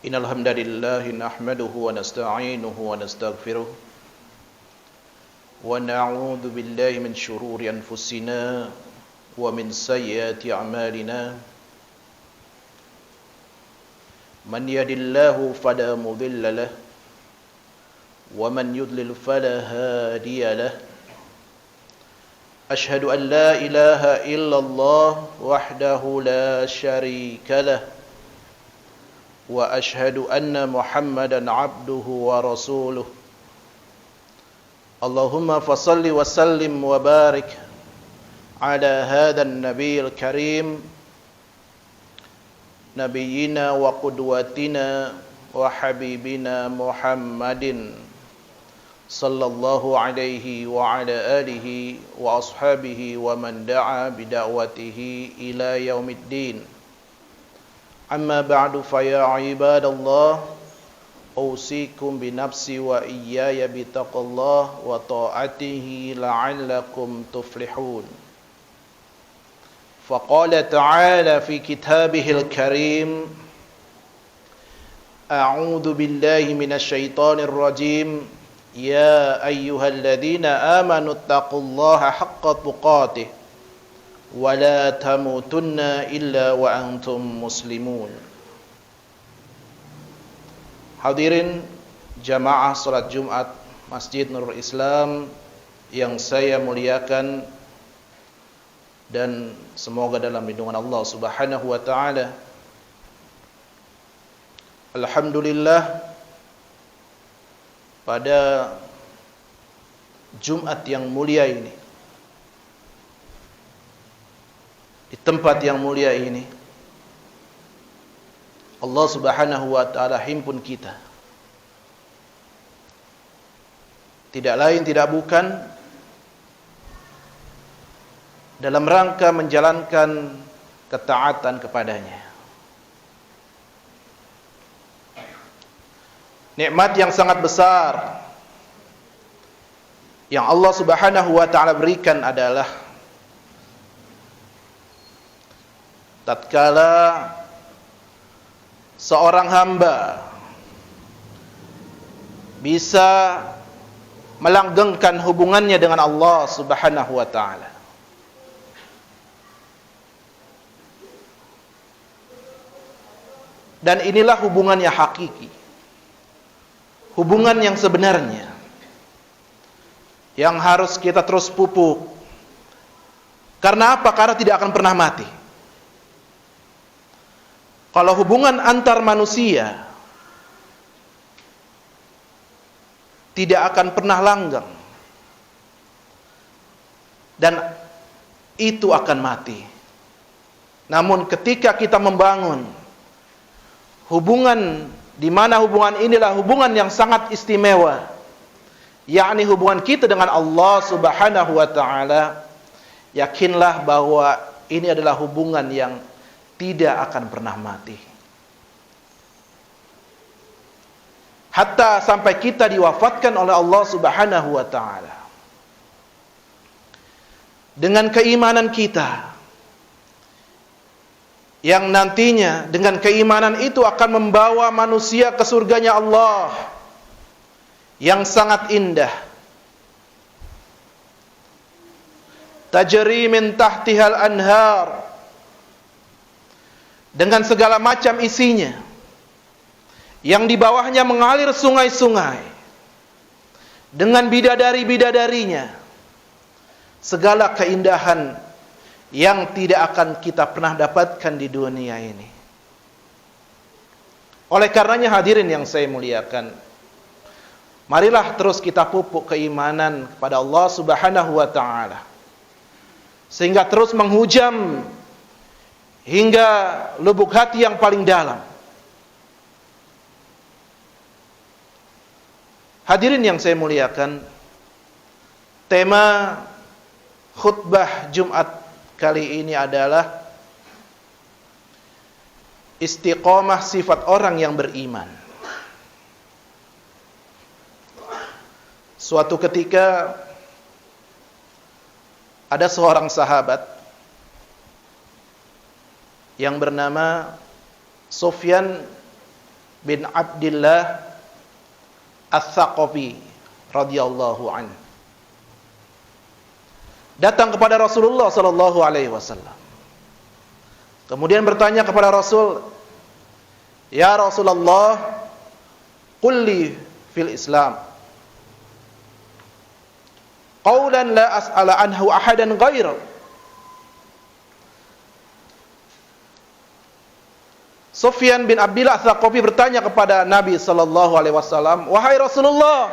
إن الحمد لله نحمده ونستعينه ونستغفره ونعوذ بالله من شرور أنفسنا ومن سيئات أعمالنا من يهد الله فلا مضل له ومن يضلل فلا هادي له أشهد أن لا إله إلا الله وحده لا شريك له وأشهد أن محمدا عبده ورسوله اللهم فصل وسلم وبارك على هذا النبي الكريم نبينا وقدوتنا وحبيبنا محمد صلى الله عليه وعلى آله وأصحابه ومن دعا بدعوته إلى يوم الدين أما بعد فيا عباد الله أوصيكم بنفسي وإياي بتقوى الله وطاعته لعلكم تفلحون فقال تعالى في كتابه الكريم أعوذ بالله من الشيطان الرجيم يا أيها الذين آمنوا اتقوا الله حق تقاته ولا تموتن إلا وأنتم مسلمون. Hadirin jamaah salat Jumat Masjid Nurul Islam yang saya muliakan dan semoga dalam lindungan Allah Subhanahu wa taala. Alhamdulillah, pada Jumat yang mulia ini, di tempat yang mulia ini, Allah Subhanahu wa taala himpun kita. Tidak lain tidak bukan dalam rangka menjalankan ketaatan kepadanya. Nikmat yang sangat besar yang Allah Subhanahu wa taala berikan adalah tatkala seorang hamba bisa melanggengkan hubungannya dengan Allah Subhanahu wa taala. Dan inilah hubungan yang hakiki, hubungan yang sebenarnya, yang harus kita terus pupuk. Karena apa? Karena tidak akan pernah mati. Kalau hubungan antar manusia tidak akan pernah langgeng, dan itu akan mati. Namun ketika kita membangun hubungan, di mana hubungan inilah hubungan yang sangat istimewa, yakni hubungan kita dengan Allah Subhanahu wa taala, yakinlah bahwa ini adalah hubungan yang tidak akan pernah mati. Hatta sampai kita diwafatkan oleh Allah Subhanahu wa taala. Dengan keimanan kita, yang nantinya dengan keimanan itu akan membawa manusia ke surganya Allah yang sangat indah. Tajri min tahtihal anhar, dengan segala macam isinya, yang di bawahnya mengalir sungai-sungai, dengan bidadari-bidadarinya, segala keindahan yang tidak akan kita pernah dapatkan di dunia ini. Oleh karenanya hadirin yang saya muliakan, marilah terus kita pupuk keimanan kepada Allah Subhanahu wa taala, sehingga terus menghujam hingga lubuk hati yang paling dalam. Hadirin yang saya muliakan, tema khutbah Jumat kali ini adalah istiqomah sifat orang yang beriman. Suatu ketika ada seorang sahabat yang bernama Sufyan bin Abdillah Ats-Tsaqafi radhiyallahu anhu datang kepada Rasulullah sallallahu alaihi wasallam. Kemudian bertanya kepada Rasul, "Ya Rasulullah, qul li fil Islam qaulan la as'ala anhu ahadan ghairak." Sufyan bin Abdillah Ats-Tsaqafi bertanya kepada Nabi sallallahu alaihi wasallam, "Wahai Rasulullah,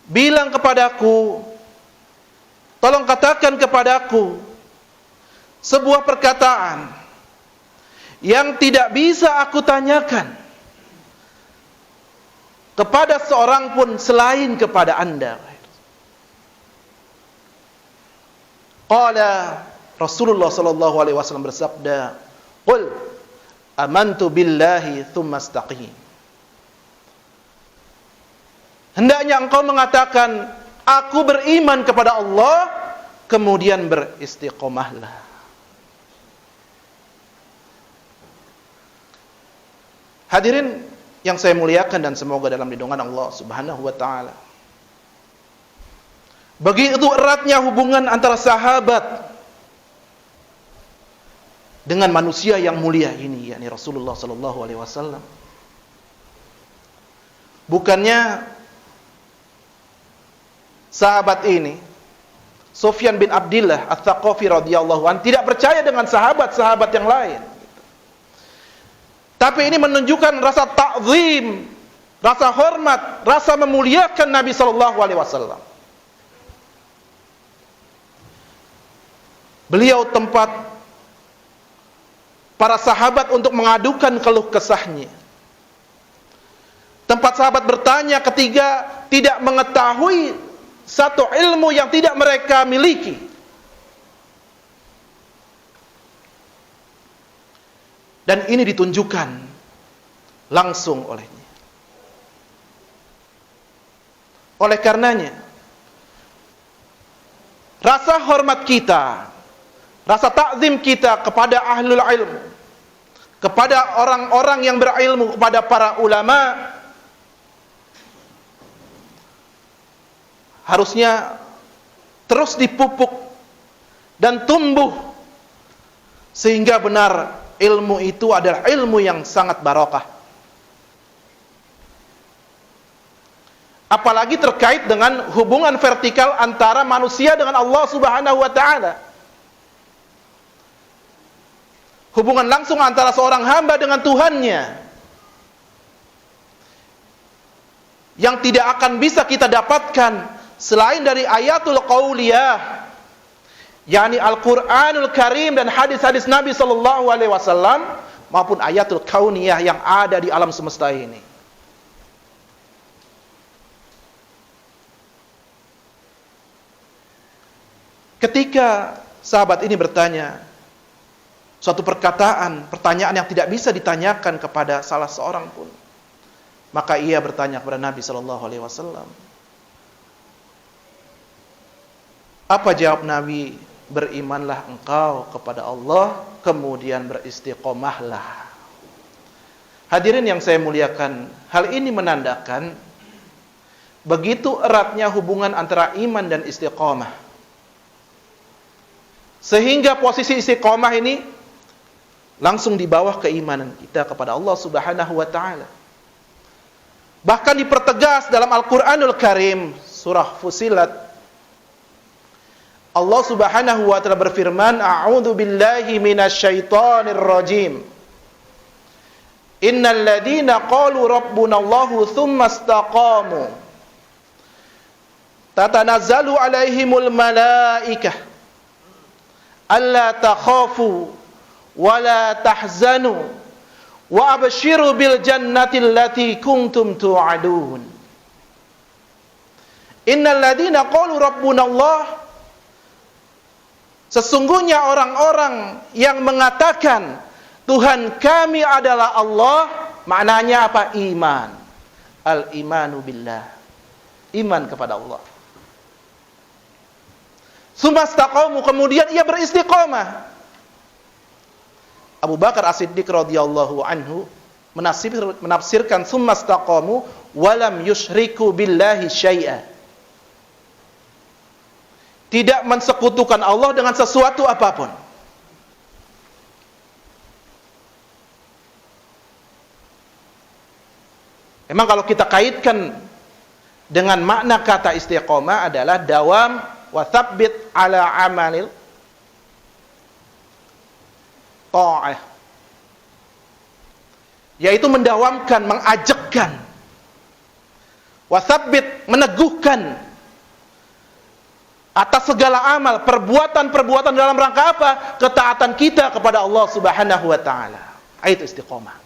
bilang kepadaku, tolong katakan kepadaku sebuah perkataan yang tidak bisa aku tanyakan kepada seorang pun selain kepada Anda." Qala Rasulullah sallallahu alaihi wasallam bersabda, "Qul amantu billahi tsumma istaqim." Hendaknya engkau mengatakan, "Aku beriman kepada Allah," kemudian beristiqomahlah. Hadirin yang saya muliakan dan semoga dalam lindungan Allah Subhanahu wa taala. Begitu eratnya hubungan antara sahabat dengan manusia yang mulia ini, yakni Rasulullah sallallahu alaihi wasallam. Bukannya sahabat ini, Sufyan bin Abdillah Ats-Tsaqafi radhiyallahu anhu, tidak percaya dengan sahabat-sahabat yang lain. Tapi ini menunjukkan rasa ta'zim, rasa hormat, rasa memuliakan Nabi sallallahu alaihi wasallam. Beliau tempat para sahabat untuk mengadukan keluh kesahnya. Tempat sahabat bertanya ketika tidak mengetahui satu ilmu yang tidak mereka miliki. Dan ini ditunjukkan langsung olehnya. Oleh karenanya, rasa hormat kita, rasa takzim kita kepada ahlul ilmu, kepada orang-orang yang berilmu, kepada para ulama, harusnya terus dipupuk dan tumbuh sehingga benar ilmu itu adalah ilmu yang sangat barokah. Apalagi terkait dengan hubungan vertikal antara manusia dengan Allah Subhanahu wa taala. Hubungan langsung antara seorang hamba dengan Tuhannya, yang tidak akan bisa kita dapatkan selain dari ayatul qauliyah, yakni Al-Qur'anul Karim dan hadis-hadis Nabi sallallahu alaihi wasallam, maupun ayatul kauniyah yang ada di alam semesta ini. Ketika sahabat ini bertanya suatu pertanyaan yang tidak bisa ditanyakan kepada salah seorang pun, maka ia bertanya kepada Nabi sallallahu alaihi wasallam. Apa jawab Nabi? Berimanlah engkau kepada Allah, kemudian beristiqomahlah. Hadirin yang saya muliakan, hal ini menandakan begitu eratnya hubungan antara iman dan istiqomah, sehingga posisi istiqomah ini langsung di bawah keimanan kita kepada Allah Subhanahu wa taala. Bahkan dipertegas dalam Al-Qur'anul Karim, surah Fussilat, Allah Subhanahu wa taala berfirman, "A'udzu billahi minasyaitonir rajim. Innal ladzina qalu rabbunallahu tsumma istaqamu tatanazzalu 'alaihimul malaikah alla takhafu wa la tahzanu wa abshiru bil jannati allati kuntum tu'adun." Innal ladzina qalu rabbunallah, sesungguhnya orang-orang yang mengatakan Tuhan kami adalah Allah, maknanya apa? Iman. Al-imanu billah, iman kepada Allah. Tsumma istaqamu, kemudian ia beristiqomah. Abu Bakar As-Siddiq radhiyallahu anhu menafsirkan summastaqamu walam yusyriku billahi syai'a. Tidak mensekutukan Allah dengan sesuatu apapun. Memang kalau kita kaitkan dengan makna kata istiqomah adalah dawam wa tsabbit ala amalil ta'ah, yaitu mendawamkan, mengajakkan, wa tsabbit, meneguhkan atas segala amal, perbuatan-perbuatan dalam rangka apa? Ketaatan kita kepada Allah Subhanahu wa taala. Itu istiqomah.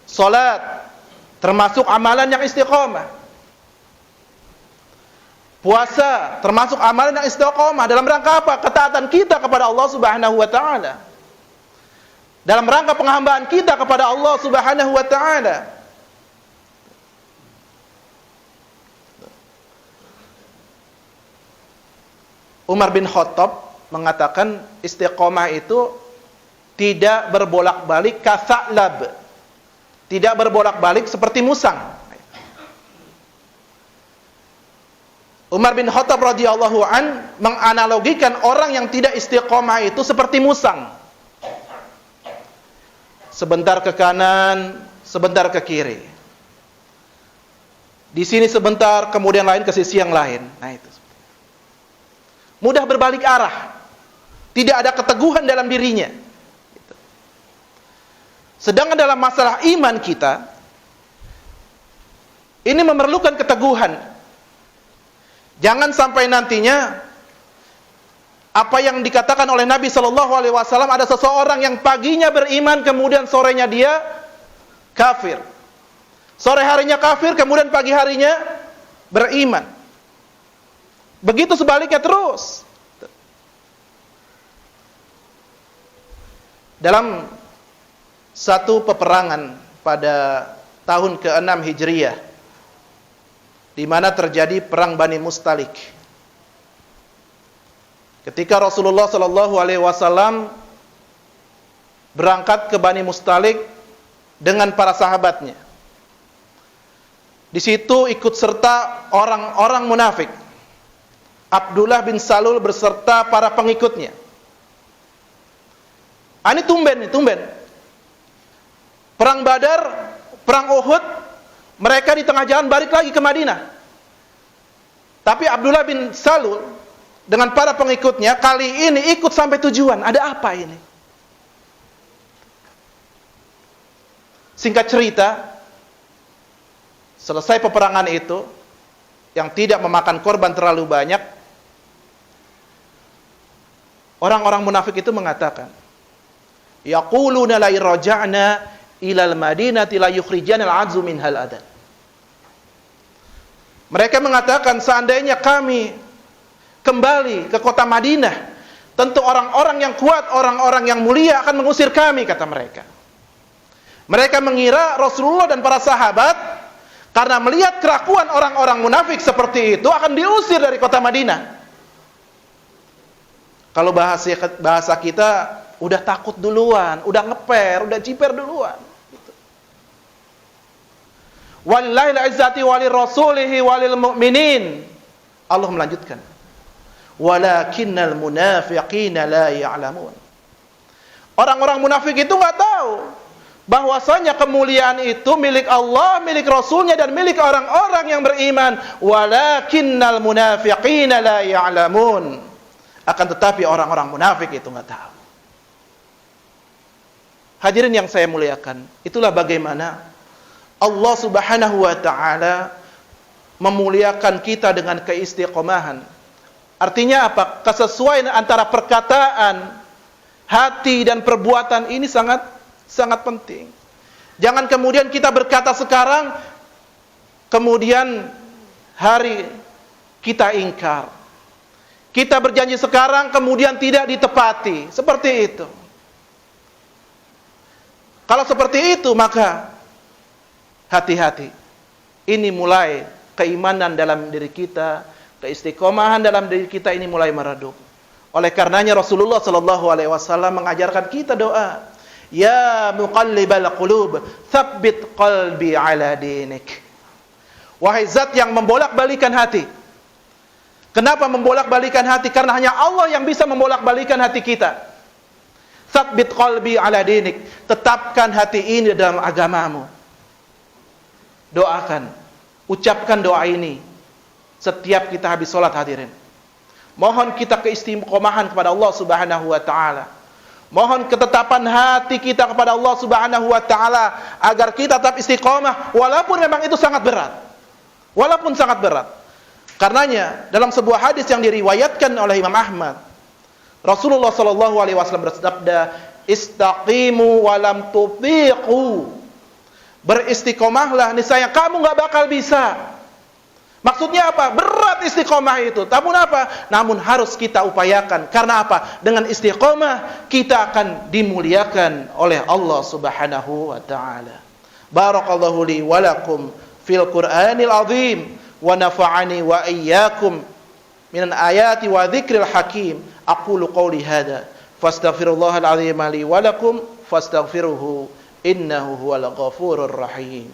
Salat termasuk amalan yang istiqomah. Puasa termasuk amalan yang istiqomah. Dalam rangka apa? Ketaatan kita kepada Allah Subhanahu wa taala. Dalam rangka penghambaan kita kepada Allah Subhanahu wa taala. Umar bin Khattab mengatakan istiqomah itu tidak berbolak-balik kasa'lab. Tidak berbolak-balik seperti musang. Umar bin Khattab radhiyallahu an menganalogikan orang yang tidak istiqomah itu seperti musang. Sebentar ke kanan, sebentar ke kiri. Di sini sebentar, kemudian lain ke sisi yang lain. Nah itu. Mudah berbalik arah. Tidak ada keteguhan dalam dirinya. Sedangkan dalam masalah iman kita, ini memerlukan keteguhan. Jangan sampai nantinya apa yang dikatakan oleh Nabi Shallallahu Alaihi Wasallam, ada seseorang yang paginya beriman, kemudian sorenya dia kafir. Sore harinya kafir, kemudian pagi harinya beriman. Begitu sebaliknya terus. Dalam satu peperangan pada tahun ke-6 Hijriyah, di mana terjadi perang Bani Mustalik. Ketika Rasulullah Shallallahu Alaihi Wasallam berangkat ke Bani Mustalik dengan para sahabatnya, di situ ikut serta orang-orang munafik. Abdullah bin Salul berserta para pengikutnya. Ini tumben. Perang Badar, perang Uhud, mereka di tengah jalan balik lagi ke Madinah. Tapi Abdullah bin Salul dengan para pengikutnya kali ini ikut sampai tujuan. Ada apa ini? Singkat cerita, selesai peperangan itu yang tidak memakan korban terlalu banyak, orang-orang munafik itu mengatakan, yaquluna la irja'na ilal madinati la yukhrijana al-'azzu minhal adan. Mereka mengatakan seandainya kami kembali ke kota Madinah, tentu orang-orang yang kuat, orang-orang yang mulia akan mengusir kami, kata mereka. Mereka mengira Rasulullah dan para sahabat karena melihat kelakuan orang-orang munafik seperti itu akan diusir dari kota Madinah. Kalau bahasa kita, udah takut duluan, udah ngeper, udah jiper duluan. Walillahi al-izzati walir rasulihi walil mu'minin. Allah melanjutkan, walakinnal munafiqina la ya'lamun. Orang-orang munafik itu enggak tahu bahwasanya kemuliaan itu milik Allah, milik Rasulnya, dan milik orang-orang yang beriman. Walakinnal munafiqina la ya'lamun. Akan tetapi orang-orang munafik itu enggak tahu. Hadirin yang saya muliakan, itulah bagaimana Allah Subhanahu wa taala memuliakan kita dengan keistiqomahan. Artinya apa? Kesesuaian antara perkataan, hati dan perbuatan ini sangat penting. Jangan kemudian kita berkata sekarang, kemudian hari kita ingkar. Kita berjanji sekarang, kemudian tidak ditepati. Seperti itu. Kalau seperti itu, maka hati-hati. Ini mulai keimanan dalam diri kita, keistiqomahan dalam diri kita ini mulai meredup. Oleh karenanya Rasulullah sallallahu alaihi wasallam mengajarkan kita doa, ya muqallibal qulub, tsabbit qalbi ala dinik. Wahai zat yang membolak-balikan hati. Kenapa membolak-balikan hati? Karena hanya Allah yang bisa membolak-balikan hati kita. Tsabbit qalbi ala dinik, tetapkan hati ini dalam agamamu. Doakan, ucapkan doa ini setiap kita habis salat, hadirin. Mohon kita keistiqomahan kepada Allah Subhanahu wa taala. Mohon ketetapan hati kita kepada Allah Subhanahu wa taala agar kita tetap istiqomah walaupun memang itu sangat berat. Walaupun sangat berat. Karenanya dalam sebuah hadis yang diriwayatkan oleh Imam Ahmad, Rasulullah sallallahu alaihi wasallam bersabda, "Istaqimu wa lam tutiqu." Beristiqomahlah, niscaya kamu enggak bakal bisa. Maksudnya apa? Berat istiqomah itu. Namun apa? Namun harus kita upayakan. Karena apa? Dengan istiqomah kita akan dimuliakan oleh Allah Subhanahu wa taala. Barakallahu li wa lakum fil Qur'anil azim wa nafa'ani wa iyyakum minan ayati wa dzikril hakim. Aqulu qouli hadza fastaghfirullahal azim li wa lakum fastaghfiruhu innahu huwal ghafurur rahim.